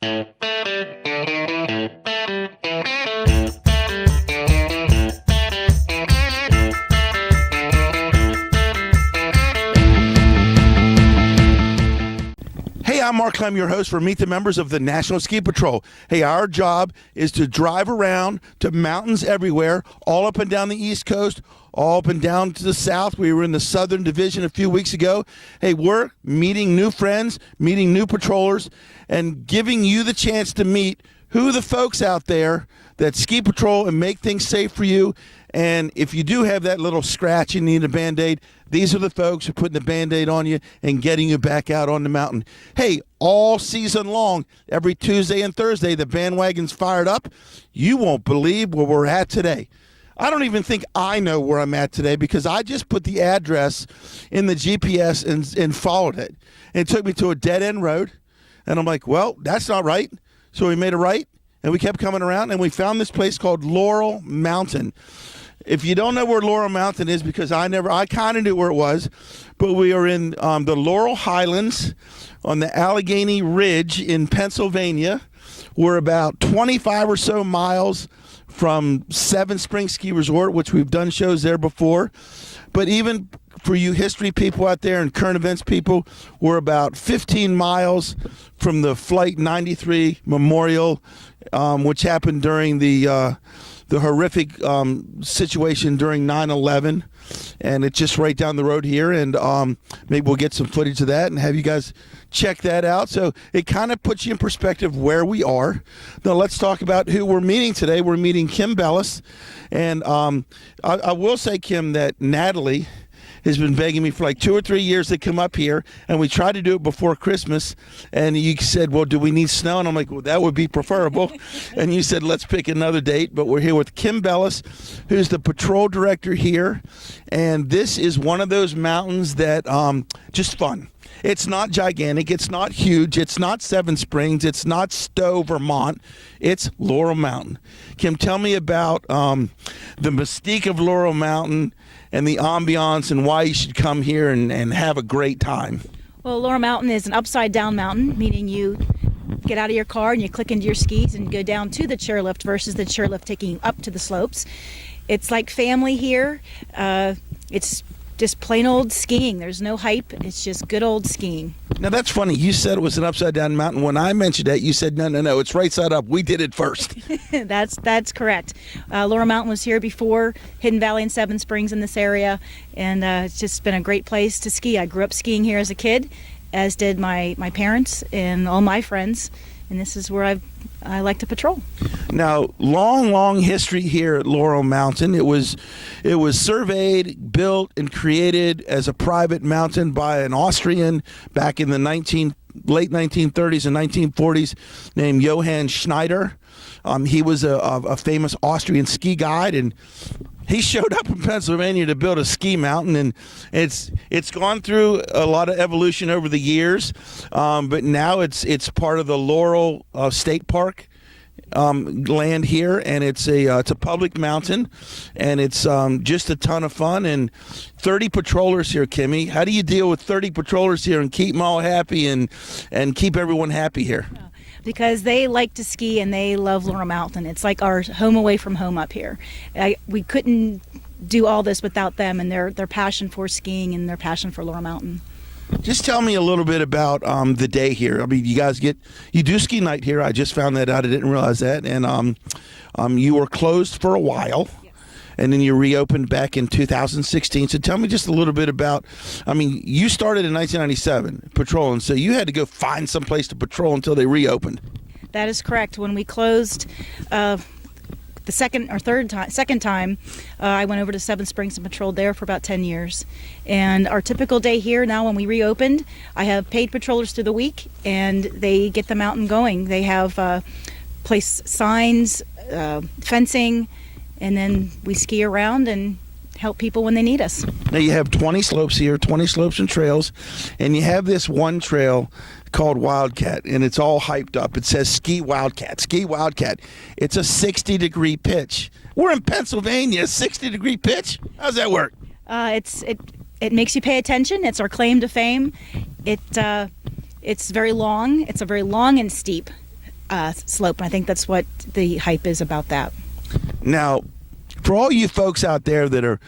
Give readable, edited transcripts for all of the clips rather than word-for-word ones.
Hey, I'm Mark Clem, your host for Meet the Members of the National Ski Patrol. Hey, our job is to drive around to mountains everywhere, all up and down the East Coast, all up and down to the South. We were in the Southern Division a few weeks ago. Hey, we're meeting new friends, meeting new patrollers, and giving you the chance to meet who are the folks out there that ski patrol and make things safe for you. And if you do have that little scratch and need a Band-Aid, these are the folks who are putting the Band-Aid on you and getting you back out on the mountain. Hey, all season long, every Tuesday and Thursday, the bandwagon's fired up. You won't believe where we're at today. I don't even think I know where I'm at today because I just put the address in the GPS and followed it. And it took me to a dead-end road. And I'm like, well, that's not right. So we made a right, and we kept coming around, and we found this place called Laurel Mountain. If you don't know where Laurel Mountain is, because I kind of knew where it was, but we are in the Laurel Highlands on the Allegheny Ridge in Pennsylvania. We're about 25 or so miles from Seven Springs Ski Resort, which we've done shows there before. But even for you history people out there and current events people, we're about 15 miles from the Flight 93 Memorial, which happened during the horrific situation during 9/11, and it's just right down the road here, and maybe we'll get some footage of that and have you guys check that out. So it kind of puts you in perspective where we are. Now let's talk about who we're meeting today. We're meeting Kim Bellis, and I will say, Kim, that Natalie has been begging me for like 2 or 3 years to come up here, and we tried to do it before Christmas, and you said, well, do we need snow? And I'm like, well, that would be preferable. And you said, let's pick another date. But we're here with Kim Bellis, who's the patrol director here, and this is one of those mountains that just fun. It's not gigantic, it's not huge, it's not Seven Springs, it's not Stowe, Vermont, it's Laurel Mountain. Kim, tell me about the mystique of Laurel Mountain and the ambiance and why you should come here and have a great time. Well, Laurel Mountain is an upside-down mountain, meaning you get out of your car and you click into your skis and go down to the chairlift versus the chairlift taking you up to the slopes. It's like family here. It's just plain old skiing. There's no hype. It's just good old skiing. Now, that's funny. You said it was an upside-down mountain. When I mentioned that, you said, no, it's right side up. We did it first. That's correct. Laurel Mountain was here before Hidden Valley and Seven Springs in this area, and it's just been a great place to ski. I grew up skiing here as a kid, as did my parents and all my friends, and this is where I like to patrol. Now, long history here at Laurel Mountain. It was surveyed, built, and created as a private mountain by an Austrian back in the late 1930s and 1940s named Johann Schneider. He was a famous Austrian ski guide, and he showed up in Pennsylvania to build a ski mountain, and it's gone through a lot of evolution over the years, but now it's part of the Laurel State Park land here, and it's a public mountain, and it's just a ton of fun. And 30 patrollers here, Kimmy. How do you deal with 30 patrollers here and keep them all happy and keep everyone happy here? Because they like to ski and they love Laurel Mountain. It's like our home away from home up here. We couldn't do all this without them and their passion for skiing and their passion for Laurel Mountain. Just tell me a little bit about the day here. I mean, you do ski night here. I just found that out. I didn't realize that. And you were closed for a while. Yes. And then you reopened back in 2016. So tell me just a little bit about, you started in 1997 patrolling, so you had to go find some place to patrol until they reopened. That is correct. When we closed the second time, I went over to Seven Springs and patrolled there for about 10 years. And our typical day here now, when we reopened, I have paid patrollers through the week, and they get the mountain going. They have place signs, fencing, and then we ski around and help people when they need us. Now you have 20 slopes here, 20 slopes and trails, and you have this one trail called Wildcat, and it's all hyped up. It says Ski Wildcat, Ski Wildcat. It's a 60-degree pitch. We're in Pennsylvania, 60-degree pitch? How's that work? It makes you pay attention. It's our claim to fame. It's very long. It's a very long and steep slope. And I think that's what the hype is about that. Now, for all you folks out there that are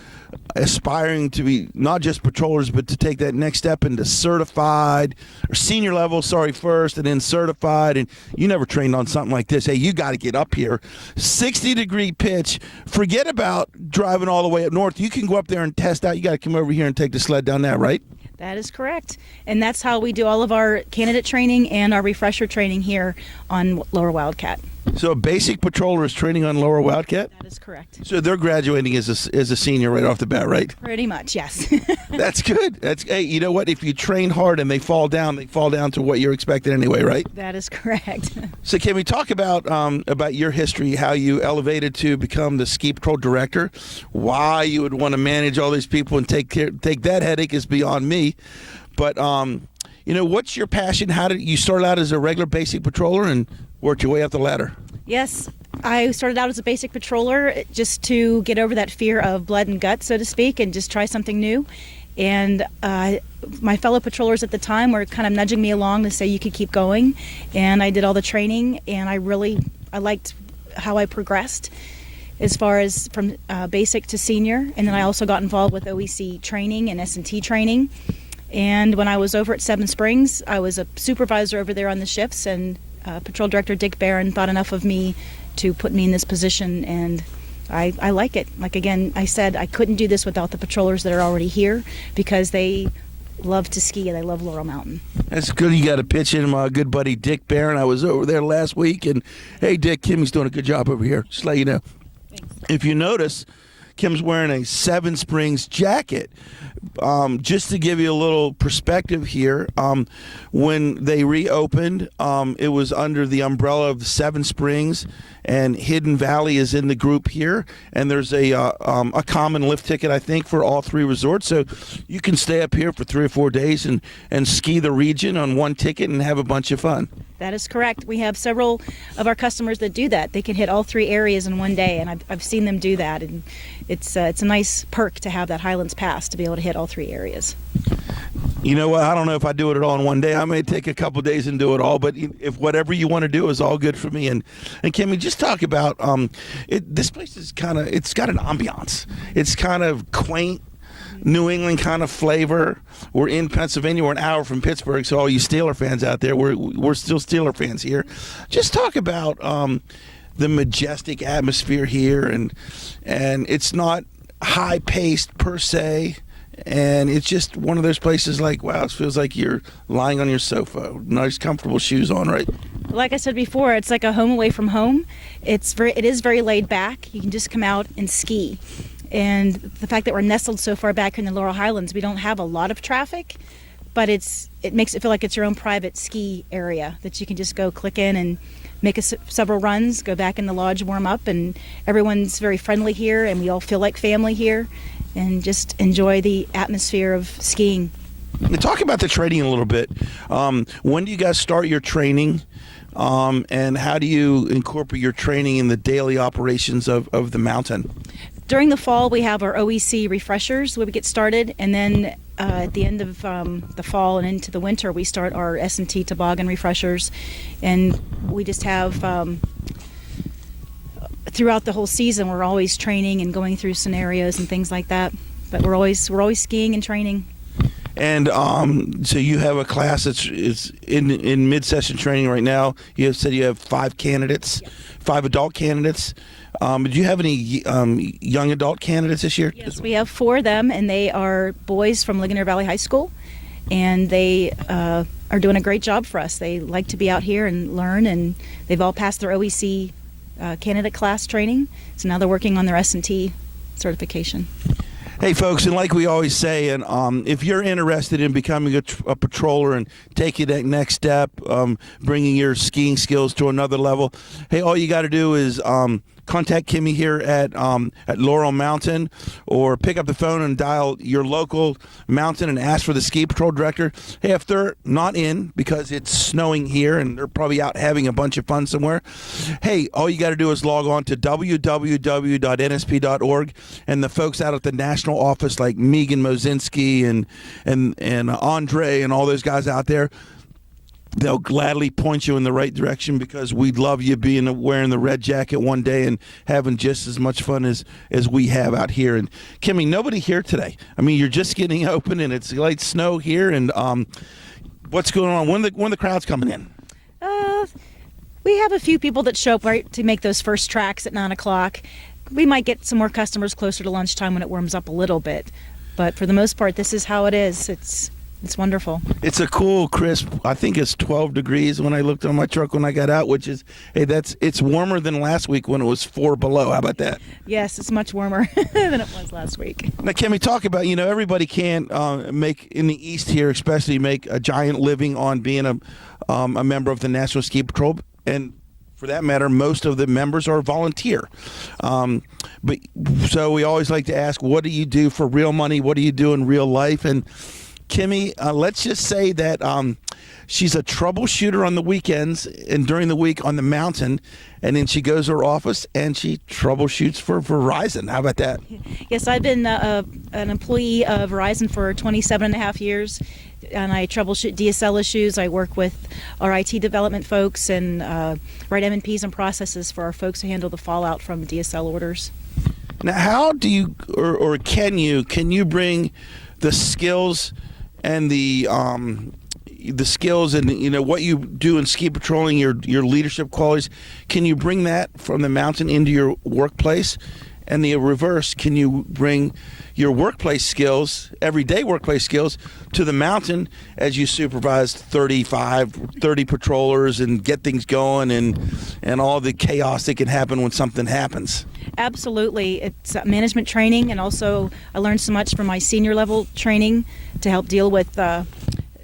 aspiring to be not just patrollers, but to take that next step into certified or senior level, first, and then certified, and you never trained on something like this, hey, you got to get up here. 60-degree pitch. Forget about driving all the way up north. You can go up there and test out. You got to come over here and take the sled down that, right? That is correct. And that's how we do all of our candidate training and our refresher training here on Lower Wildcat. So a basic patroller is training on Lower Wildcat? That is correct. So they're graduating as a senior right off the bat, right? Pretty much, yes. That's good. Hey, you know what? If you train hard and they fall down to what you're expecting anyway, right? That is correct. So can we talk about your history, how you elevated to become the ski patrol director? Why you would want to manage all these people and take that headache is beyond me. But what's your passion? How did you start out as a regular basic patroller and worked your way up the ladder? Yes, I started out as a basic patroller just to get over that fear of blood and guts, so to speak, and just try something new. And my fellow patrollers at the time were kind of nudging me along to say you could keep going. And I did all the training, and I liked how I progressed as far as from basic to senior. And then I also got involved with OEC training and S&T training. And when I was over at Seven Springs, I was a supervisor over there on the shifts, and Patrol Director Dick Barron thought enough of me to put me in this position, and I like it. Like, again, I said I couldn't do this without the patrollers that are already here, because they love to ski and they love Laurel Mountain. That's good. You got to pitch in my good buddy Dick Barron. I was over there last week, and hey, Dick, Kimmy's doing a good job over here. Just let you know. Thanks. If you notice, Kim's wearing a Seven Springs jacket. Just to give you a little perspective here, when they reopened, it was under the umbrella of the Seven Springs, and Hidden Valley is in the group here, and there's a common lift ticket, I think, for all three resorts, so you can stay up here for 3 or 4 days and ski the region on one ticket and have a bunch of fun. That is correct. We have several of our customers that do that. They can hit all 3 areas in one day, and I've seen them do that, and it's a nice perk to have that Highlands Pass to be able to hit all 3 areas. You know what? I don't know if I do it all in one day. I may take a couple days and do it all, but if whatever you want to do is all good for me. And can we just talk about this place is it's got an ambiance. It's kind of quaint, New England kind of flavor. We're in Pennsylvania. We're an hour from Pittsburgh, so all you Steeler fans out there, we're still Steeler fans here. Just talk about the majestic atmosphere here, and it's not high paced per se. And it's just one of those places like, wow, it feels like you're lying on your sofa, nice comfortable shoes on, right? Like I said before, it's like a home away from home. It is very laid back. You can just come out and ski. And the fact that we're nestled so far back in the Laurel Highlands, we don't have a lot of traffic, but it makes it feel like it's your own private ski area that you can just go click in and make several runs, go back in the lodge, warm up, and everyone's very friendly here, and we all feel like family here, and just enjoy the atmosphere of skiing. Talk about the training a little bit. When do you guys start your training, and how do you incorporate your training in the daily operations of the mountain? During the fall, we have our OEC refreshers where we get started, and then at the end of the fall and into the winter, we start our S&T toboggan refreshers, and we just have throughout the whole season, we're always training and going through scenarios and things like that. But we're always skiing and training. And so you have a class that's in mid-session training right now. You have said you have 5 candidates, yes. 5 adult candidates. Do you have any young adult candidates this year? Yes, we have 4 of them, and they are boys from Ligonier Valley High School, and they are doing a great job for us. They like to be out here and learn, and they've all passed their OEC candidate class training, so now they're working on their S&T certification. Hey, folks, and like we always say, and if you're interested in becoming a patroller and taking that next step, bringing your skiing skills to another level, hey, all you got to do is contact Kimmy here at Laurel Mountain, or pick up the phone and dial your local mountain and ask for the ski patrol director. Hey, if they're not in because it's snowing here and they're probably out having a bunch of fun somewhere, hey, all you got to do is log on to www.nsp.org, and the folks out at the national office like Megan Mosinski and Andre and all those guys out there, they'll gladly point you in the right direction, because we'd love you wearing the red jacket one day and having just as much fun as we have out here. And Kimmy, nobody here today. I mean, you're just getting open and it's light snow here. And what's going on? When the crowd's coming in? We have a few people that show up right to make those first tracks at 9 o'clock. We might get some more customers closer to lunchtime when it warms up a little bit. But for the most part, this is how it is. It's wonderful. It's a cool, crisp, I think it's 12 degrees when I looked on my truck when I got out, which is, it's warmer than last week when it was 4 below. How about that? Yes, it's much warmer than it was last week. Now, can we talk about, everybody can't make, in the East here especially, make a giant living on being a member of the National Ski Patrol. And for that matter, most of the members are volunteer. But so we always like to ask, what do you do for real money? What do you do in real life? And Kimmy, let's just say that she's a troubleshooter on the weekends and during the week on the mountain, and then she goes to her office and she troubleshoots for Verizon. How about that? Yes, I've been an employee of Verizon for 27 and a half years, and I troubleshoot DSL issues. I work with our IT development folks and write M&Ps and processes for our folks who handle the fallout from DSL orders. Now, how do you, or can you bring the skills and the skills and what you do in ski patrolling, your leadership qualities, can you bring that from the mountain into your workplace? And the reverse, can you bring your workplace skills, everyday workplace skills, to the mountain as you supervise 30 patrollers and get things going and all the chaos that can happen when something happens? Absolutely. It's management training, and also I learned so much from my senior level training to help deal with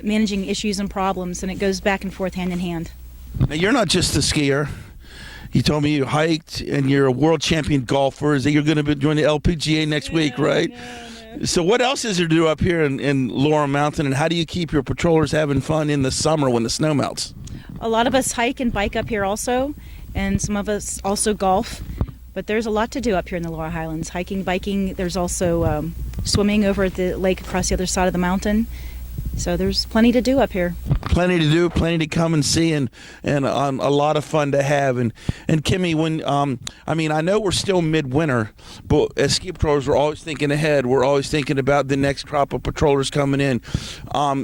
managing issues and problems, and it goes back and forth hand in hand. Now, you're not just a skier. You told me you hiked, and you're a world champion golfer. Is that you're going to be joining the LPGA next week, right? No. So what else is there to do up here in Laurel Mountain, and how do you keep your patrollers having fun in the summer when the snow melts? A lot of us hike and bike up here also, and some of us also golf. But there's a lot to do up here in the Laurel Highlands. Hiking, biking, there's also swimming over at the lake across the other side of the mountain. So there's plenty to do up here. Plenty to do, plenty to come and see, and a lot of fun to have. And Kimmy, when I know we're still midwinter, but as ski patrollers, we're always thinking ahead. We're always thinking about the next crop of patrollers coming in.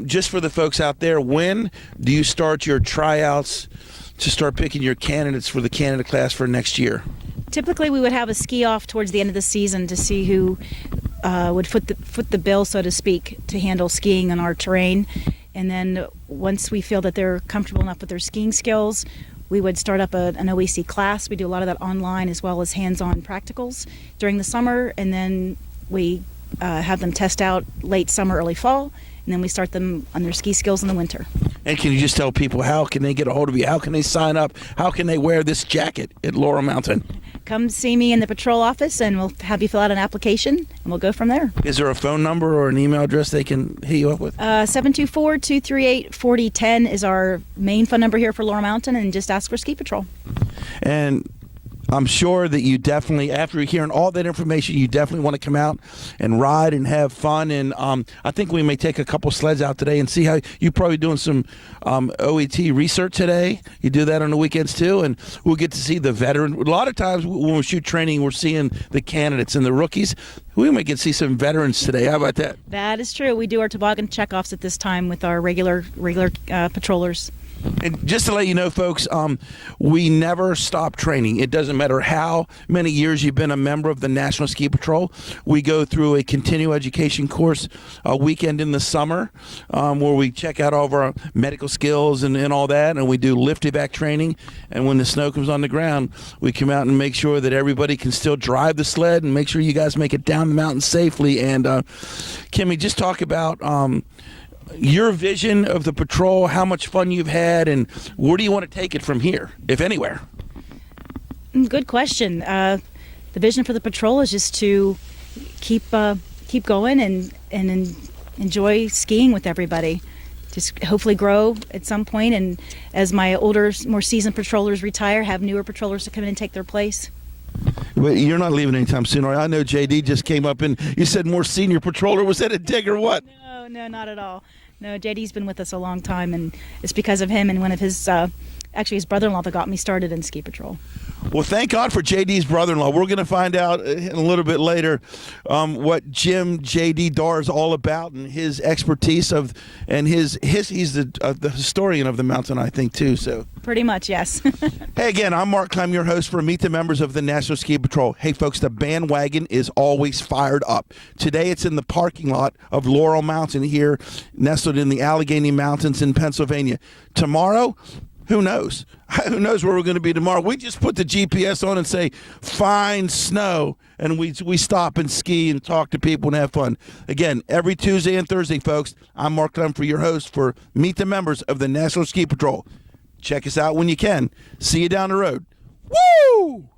Just for the folks out there, when do you start your tryouts to start picking your candidates for the Canada class for next year? Typically, we would have a ski off towards the end of the season to see who would foot the bill, so to speak, to handle skiing on our terrain. And then once we feel that they're comfortable enough with their skiing skills, we would start up an OEC class. We do a lot of that online as well as hands-on practicals during the summer, and then we have them test out late summer, early fall, and then we start them on their ski skills in the winter. And can you just tell people, how can they get a hold of you? How can they sign up? How can they wear this jacket at Laurel Mountain? Come see me in the patrol office, and we'll have you fill out an application, and we'll go from there. Is there a phone number or an email address they can hit you up with? 724-238-4010 is our main phone number here for Laurel Mountain, and just ask for Ski Patrol. And I'm sure that you definitely, after hearing all that information, you definitely want to come out and ride and have fun. And I think we may take a couple sleds out today and see how you're probably doing some OET research today. You do that on the weekends too, and we'll get to see the veteran. A lot of times when we shoot training, we're seeing the candidates and the rookies. We might get to see some veterans today. How about that? That is true. We do our toboggan checkoffs at this time with our regular patrollers. And just to let you know, folks, we never stop training. It doesn't matter how many years you've been a member of the National Ski Patrol. We go through a continuing education course a weekend in the summer where we check out all of our medical skills and all that, and we do lift evac training. And when the snow comes on the ground, we come out and make sure that everybody can still drive the sled and make sure you guys make it down the mountain safely. And Kimmy, just talk about your vision of the patrol, how much fun you've had, and where do you want to take it from here, if anywhere? Good question. The vision for the patrol is just to keep going and enjoy skiing with everybody. Just hopefully grow at some point, and as my older, more seasoned patrollers retire, have newer patrollers to come in and take their place. But you're not leaving anytime soon, right? I know JD just came up and you said more senior patroller. Was that a dig or what? No, not at all. No, JD's been with us a long time, and it's because of him and one of his, actually his brother-in-law that got me started in ski patrol. Well, thank God for JD's brother-in-law. We're going to find out in a little bit later what JD Darr is all about and his expertise he's the historian of the mountain, I think, too. So Pretty much, yes. hey, again, I'm Mark. I'm your host for Meet the Members of the National Ski Patrol. Hey, folks, the bandwagon is always fired up. Today, it's in the parking lot of Laurel Mountain here, nestled in the Allegheny Mountains in Pennsylvania. Tomorrow, who knows? Who knows where we're going to be tomorrow? We just put the GPS on and say, find snow, and we stop and ski and talk to people and have fun. Again, every Tuesday and Thursday, folks, I'm Mark Humphrey, your host for Meet the Members of the National Ski Patrol. Check us out when you can. See you down the road. Woo!